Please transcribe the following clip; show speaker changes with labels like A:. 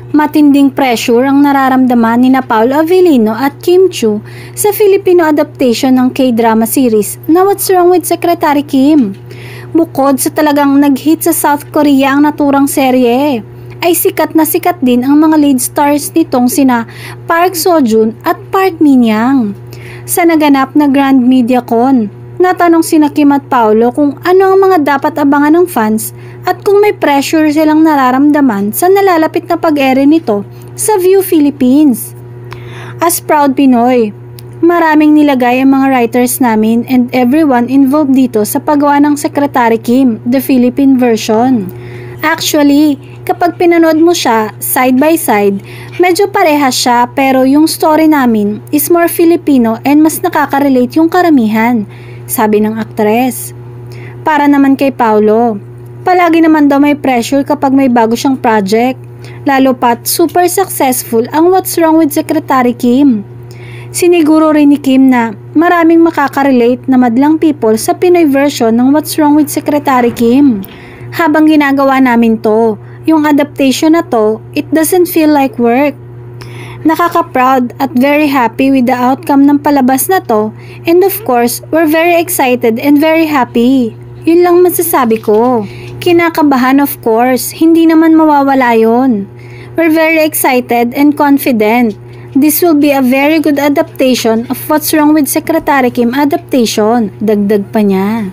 A: Matinding pressure ang nararamdaman ni Paul Avellino at Kim Chiu sa Filipino adaptation ng K-drama series na What's Wrong with Secretary Kim. Bukod sa talagang nag-hit sa South Korea ang naturang serye, ay sikat na sikat din ang mga lead stars nitong sina Park Seo-joon at Park Min-young. Sa naganap na Grand Media Con, natanong sina Kim at Paolo kung ano ang mga dapat abangan ng fans at kung may pressure silang nararamdaman sa nalalapit na pag-ere nito sa View Philippines. As proud Pinoy, maraming nilagay ang mga writers namin and everyone involved dito sa paggawa ng Secretary Kim, the Philippine version. Actually, kapag pinanood mo siya side by side, medyo parehas siya pero yung story namin is more Filipino and mas nakaka-relate yung karamihan, sabi ng aktres. Para naman kay Paolo, palagi naman daw may pressure kapag may bago siyang project, lalo pat super successful ang What's Wrong with Secretary Kim. Siniguro rin ni Kim na maraming makaka-relate na madlang people sa Pinoy version ng What's Wrong with Secretary Kim. Habang ginagawa namin to, yung adaptation na to, it doesn't feel like work. Nakaka-proud at very happy with the outcome ng palabas na to, and of course, we're very excited and very happy. Yun lang masasabi ko. Kinakabahan of course, hindi naman mawawala yun. We're very excited and confident. This will be a very good adaptation of What's Wrong with Secretary Kim adaptation, dagdag pa niya.